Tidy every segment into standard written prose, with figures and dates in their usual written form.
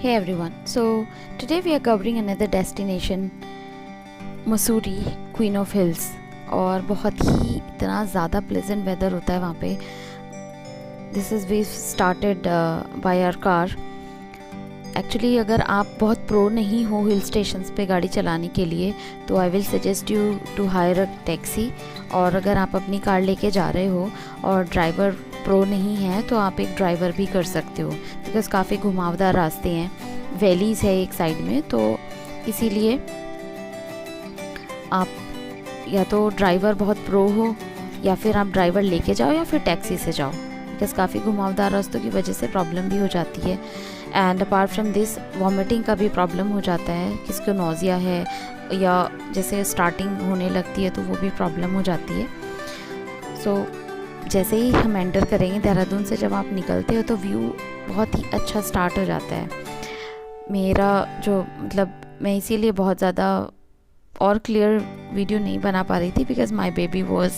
Hey everyone, so today we are covering another destination, Mussoorie, queen of hills. और बहुत ही इतना ज़्यादा प्लेजेंट वेदर होता है वहाँ पे। This is we started by our car. Actually अगर आप बहुत प्रो नहीं हो हिल स्टेशंस पे गाड़ी चलाने के लिए तो I will suggest you to hire a taxi. और अगर आप अपनी कार लेके जा रहे हो और ड्राइवर प्रो नहीं है तो आप एक ड्राइवर भी कर सकते हो, बिकॉज़ काफ़ी घुमावदार रास्ते हैं, वैलीज़ है एक साइड में, तो इसीलिए आप या तो ड्राइवर बहुत प्रो हो या फिर आप ड्राइवर लेके जाओ या फिर टैक्सी से जाओ, बिकॉज़ काफ़ी घुमावदार रास्तों की वजह से प्रॉब्लम भी हो जाती है। And apart from this vomiting का भी प्रॉब्लम हो जाता है, किसको नोज़िया है या जैसे स्टार्टिंग होने लगती है तो वो भी प्रॉब्लम हो जाती है। सो जैसे ही हम एंटर करेंगे देहरादून से, जब आप निकलते हो तो व्यू बहुत ही अच्छा स्टार्ट हो जाता है। मेरा जो मैं इसीलिए बहुत ज़्यादा और क्लियर वीडियो नहीं बना पा रही थी, because my baby was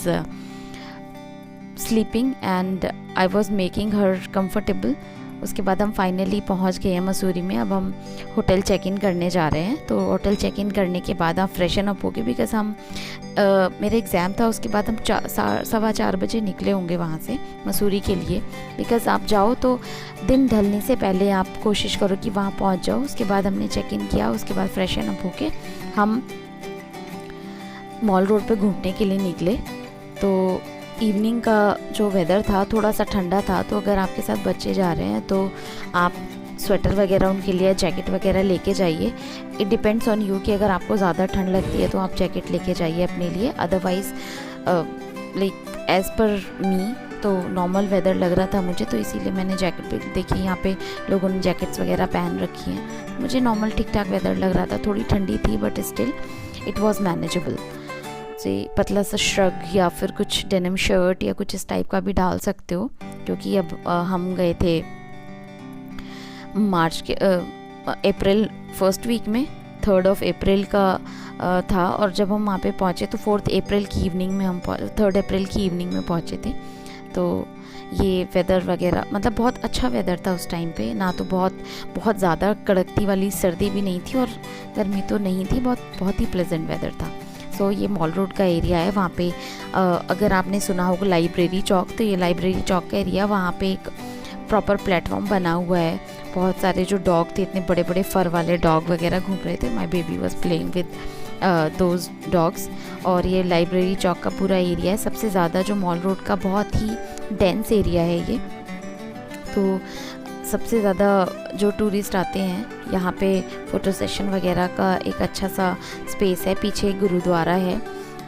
sleeping and I was making her comfortable. उसके बाद हम फाइनली पहुंच गए हैं मसूरी में। अब हम होटल चेक इन करने जा रहे हैं, तो होटल चेक इन करने के बाद आप फ्रेशन अप हो गए, बिकॉज हम मेरा एग्ज़ाम था, उसके बाद हम 4:15 बजे निकले होंगे वहाँ से मसूरी के लिए। बिकॉज आप जाओ तो दिन ढलने से पहले आप कोशिश करो कि वहाँ पहुँच जाओ। उसके बाद हमने चेक इन किया, उसके बाद फ्रेशन अप होके हम मॉल रोड पे घूमने के लिए निकले। तो इवनिंग का जो वेदर था थोड़ा सा ठंडा था, तो अगर आपके साथ बच्चे जा रहे हैं तो आप स्वेटर वगैरह उनके लिए जैकेट वगैरह लेके जाइए। इट डिपेंड्स ऑन यू कि अगर आपको ज़्यादा ठंड लगती है तो आप जैकेट लेके जाइए अपने लिए। अदरवाइज़ लाइक एज़ पर मी तो नॉर्मल वेदर लग रहा था मुझे, तो इसीलिए मैंने जैकेट भी देखी। यहाँ पे लोगों ने जैकेट्स वगैरह पहन रखी हैं। मुझे नॉर्मल ठीक ठाक वेदर लग रहा था, थोड़ी ठंडी थी but still it was manageable. से पतला सा श्रग या फिर कुछ डेनिम शर्ट या कुछ इस टाइप का भी डाल सकते हो, क्योंकि अब हम गए थे मार्च के अप्रैल फर्स्ट वीक में, 3 अप्रैल का था। और जब हम वहाँ पे पहुँचे तो 4 अप्रैल की इवनिंग में हम 3 अप्रैल की इवनिंग में पहुँचे थे। तो ये वेदर वगैरह बहुत अच्छा वेदर था उस टाइम पे। ना तो बहुत ज़्यादा कड़कती वाली सर्दी भी नहीं थी और गर्मी तो नहीं थी, बहुत ही प्लेजेंट वेदर था। सो ये मॉल रोड का एरिया है। वहाँ पे अगर आपने सुना होगा लाइब्रेरी चौक, तो ये लाइब्रेरी चौक का एरिया, वहाँ पे एक प्रॉपर प्लेटफॉर्म बना हुआ है। बहुत सारे जो डॉग थे, इतने बड़े बड़े फर वाले डॉग वगैरह घूम रहे थे। माई baby was playing with those dogs. और ये लाइब्रेरी चौक का पूरा एरिया है। सबसे ज़्यादा जो मॉल रोड का बहुत ही डेंस एरिया है ये, तो सबसे ज़्यादा जो टूरिस्ट आते हैं यहाँ पे फ़ोटो सेशन वगैरह का एक अच्छा सा स्पेस है। पीछे एक गुरुद्वारा है।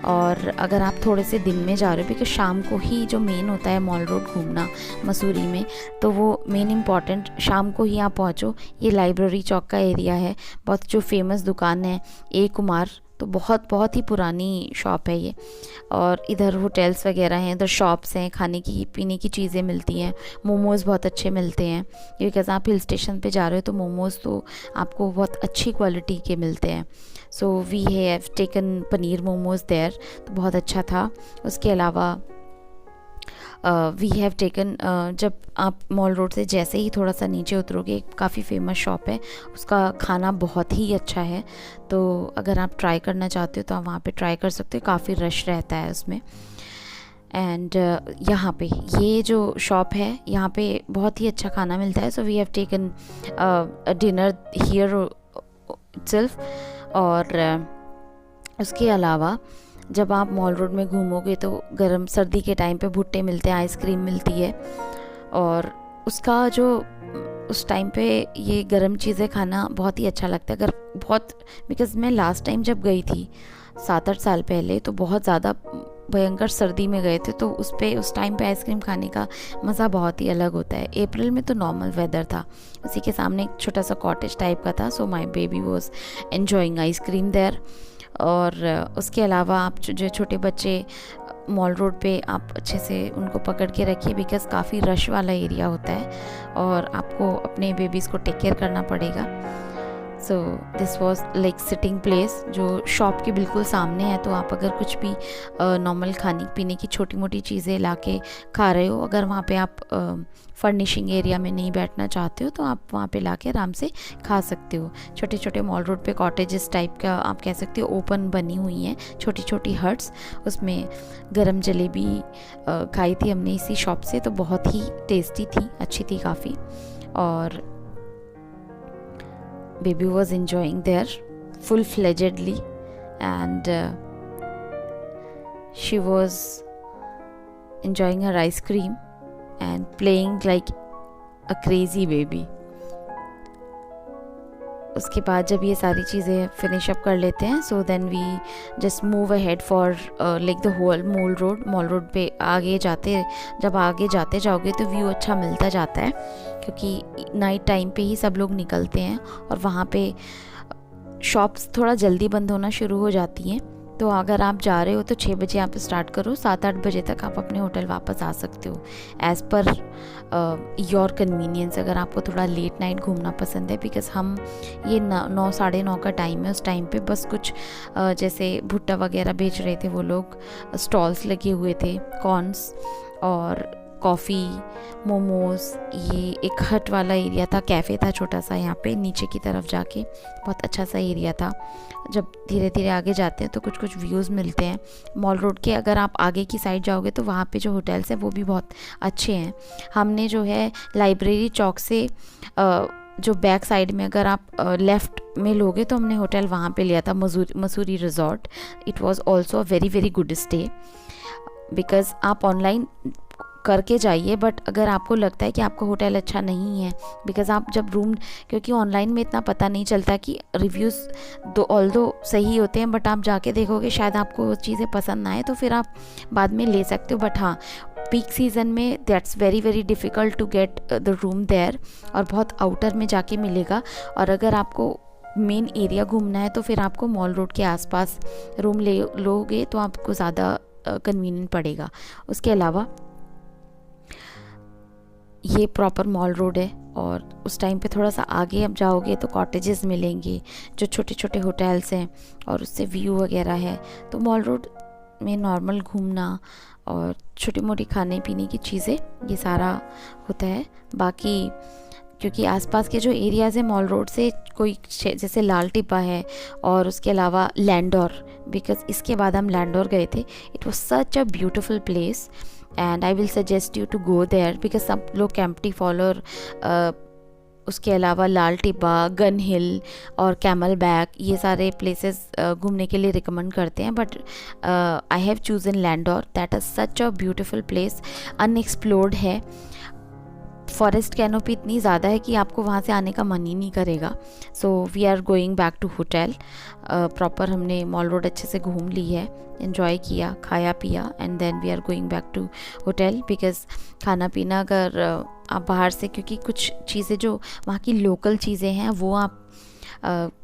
और अगर आप थोड़े से दिन में जा रहे हो, बिकॉज शाम को ही जो मेन होता है मॉल रोड घूमना मसूरी में, तो वो मेन इम्पॉर्टेंट शाम को ही आप पहुँचो। ये लाइब्रेरी चौक का एरिया है। बहुत जो फेमस दुकान है ए कुमार, तो बहुत ही पुरानी शॉप है ये। और इधर होटल्स वगैरह हैं, इधर शॉप्स हैं, खाने की पीने की चीज़ें मिलती हैं। मोमोज़ बहुत अच्छे मिलते हैं, बिकॉज़ आप हिल स्टेशन पे जा रहे हो तो मोमोज़ तो आपको बहुत अच्छी क्वालिटी के मिलते हैं। So we have taken paneer momos there, तो बहुत अच्छा था। उसके अलावा वी हैव टेकन, जब आप मॉल रोड से जैसे ही थोड़ा सा नीचे उतरोगे, एक काफ़ी फेमस शॉप है, उसका खाना बहुत ही अच्छा है। तो अगर आप ट्राई करना चाहते हो तो आप वहाँ पे ट्राई कर सकते हो। काफ़ी रश रहता है उसमें। एंड यहाँ पे ये जो शॉप है, यहाँ पे बहुत ही अच्छा खाना मिलता है। So we have taken dinner here itself. और उसके अलावा जब आप मॉल रोड में घूमोगे तो गर्म सर्दी के टाइम पे भुट्टे मिलते हैं, आइसक्रीम मिलती है। और उसका जो उस टाइम पे ये गर्म चीज़ें खाना बहुत ही अच्छा लगता है। अगर बिकॉज़ मैं लास्ट टाइम जब गई थी 7-8 साल पहले, तो बहुत ज़्यादा भयंकर सर्दी में गए थे, तो उस टाइम पे आइसक्रीम खाने का मज़ा बहुत ही अलग होता है। अप्रैल में तो नॉर्मल वेदर था, उसी के सामने एक छोटा सा कॉटेज टाइप का था। So my baby was enjoying ice cream there. और उसके अलावा आप जो छोटे बच्चे मॉल रोड पे, आप अच्छे से उनको पकड़ के रखिए, बिकॉज़ काफ़ी रश वाला एरिया होता है और आपको अपने बेबीज़ को टेक केयर करना पड़ेगा। So this was like sitting place जो शॉप के बिल्कुल सामने है। तो आप अगर कुछ भी नॉर्मल खाने पीने की छोटी मोटी चीज़ें ला के खा रहे हो, अगर वहाँ पे आप फर्निशिंग एरिया में नहीं बैठना चाहते हो तो आप वहाँ पे ला के आराम से खा सकते हो। छोटे छोटे मॉल रोड पे कॉटेजेस टाइप का आप कह सकते हो ओपन बनी हुई हैं, छोटी छोटी हट्स। उसमें गरम जलेबी खाई थी हमने इसी शॉप से, तो बहुत ही टेस्टी थी, अच्छी थी काफ़ी। और baby was enjoying there full-fledgedly, and she was enjoying her ice cream and playing like a crazy baby. उसके बाद जब ये सारी चीज़ें फिनिश अप कर लेते हैं, so then we just move ahead for like the whole Mall Road पे जब आगे जाते जाओगे तो व्यू अच्छा मिलता जाता है, क्योंकि नाइट टाइम पे ही सब लोग निकलते हैं और वहाँ पे शॉप्स थोड़ा जल्दी बंद होना शुरू हो जाती हैं। तो अगर आप जा रहे हो तो 6 बजे आप स्टार्ट करो, 7-8 बजे तक आप अपने होटल वापस आ सकते हो एज़ पर योर कन्वीनियंस। अगर आपको थोड़ा लेट नाइट घूमना पसंद है, बिकॉज़ हम ये 9 साढ़े 9 का टाइम है, उस टाइम पे बस कुछ जैसे भुट्टा वगैरह बेच रहे थे वो लोग, स्टॉल्स लगे हुए थे, कॉर्न्स और कॉफ़ी, मोमोज़। ये एक हट वाला एरिया था, कैफ़े था छोटा सा यहाँ पे नीचे की तरफ जाके, बहुत अच्छा सा एरिया था। जब धीरे धीरे आगे जाते हैं तो कुछ कुछ व्यूज़ मिलते हैं मॉल रोड के। अगर आप आगे की साइड जाओगे तो वहाँ पे जो होटल्स हैं वो भी बहुत अच्छे हैं। हमने जो है लाइब्रेरी चौक से जो बैक साइड में अगर आप लेफ़्ट में लोगे तो हमने होटल वहाँ पे लिया था, Mussoorie resort. It was also a very very good stay, because आप ऑनलाइन करके जाइए, बट अगर आपको लगता है कि आपका होटल अच्छा नहीं है, बिकॉज़ आप जब रूम, क्योंकि ऑनलाइन में इतना पता नहीं चलता कि रिव्यूज़ ऑल्दो सही होते हैं, बट आप जाके देखोगे शायद आपको वो चीज़ें पसंद ना आए, तो फिर आप बाद में ले सकते हो। बट हाँ, पीक सीज़न में that's very very difficult to get the room there, और बहुत आउटर में जाके मिलेगा। और अगर आपको मेन एरिया घूमना है तो फिर आपको मॉल रोड के आसपास रूम लोगे तो आपको ज़्यादा कन्वीनियंट पड़ेगा। उसके अलावा ये प्रॉपर मॉल रोड है, और उस टाइम पे थोड़ा सा आगे अब जाओगे तो कॉटेजेस मिलेंगे, जो छोटे छोटे होटल्स हैं, और उससे व्यू वगैरह है। तो मॉल रोड में नॉर्मल घूमना और छोटी मोटी खाने पीने की चीज़ें, ये सारा होता है। बाकी क्योंकि आसपास के जो एरियाज़ हैं मॉल रोड से, कोई जैसे लाल टिब्बा है और उसके अलावा लैंडोर, बिकॉज़ इसके बाद हम लैंडोर गए थे। It was such a beautiful place and I will suggest you to go there, because सब लोग कैंपटी फॉल और उसके अलावा लाल टिब्बा, गन हिल और कैमल बैक, ये सारे प्लेसेस घूमने के लिए रिकमेंड करते हैं। But I have chosen Landour, that is such a beautiful place, unexplored है। फॉरेस्ट कैनोपी इतनी ज़्यादा है कि आपको वहाँ से आने का मन ही नहीं करेगा। So we are going back to hotel. Proper हमने मॉल रोड अच्छे से घूम ली है, एंजॉय किया, खाया पिया, and then we are going back to hotel. Because खाना पीना अगर आप बाहर से, क्योंकि कुछ चीज़ें जो वहाँ की लोकल चीज़ें हैं वो आप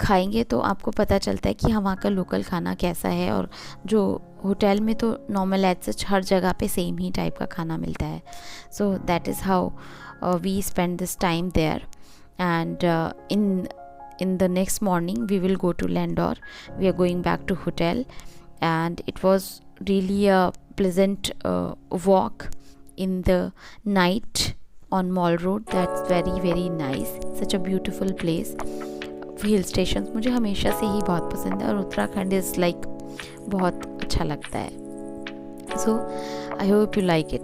खाएंगे तो आपको पता चलता है कि हाँ वहाँ का लोकल खाना कैसा है। और जो होटल में तो नॉर्मल एज सच हर जगह पे सेम ही टाइप का खाना मिलता है। So that is how we spend this time there, and in the next morning we will go to Landor. We are going back to hotel, and it was really a pleasant walk in the night on Mall Road. That's very very nice, such a beautiful place. Hill station मुझे हमेशा से ही बहुत पसंद है, और Uttarakhand is like बहुत अच्छा लगता है। So I hope you like it.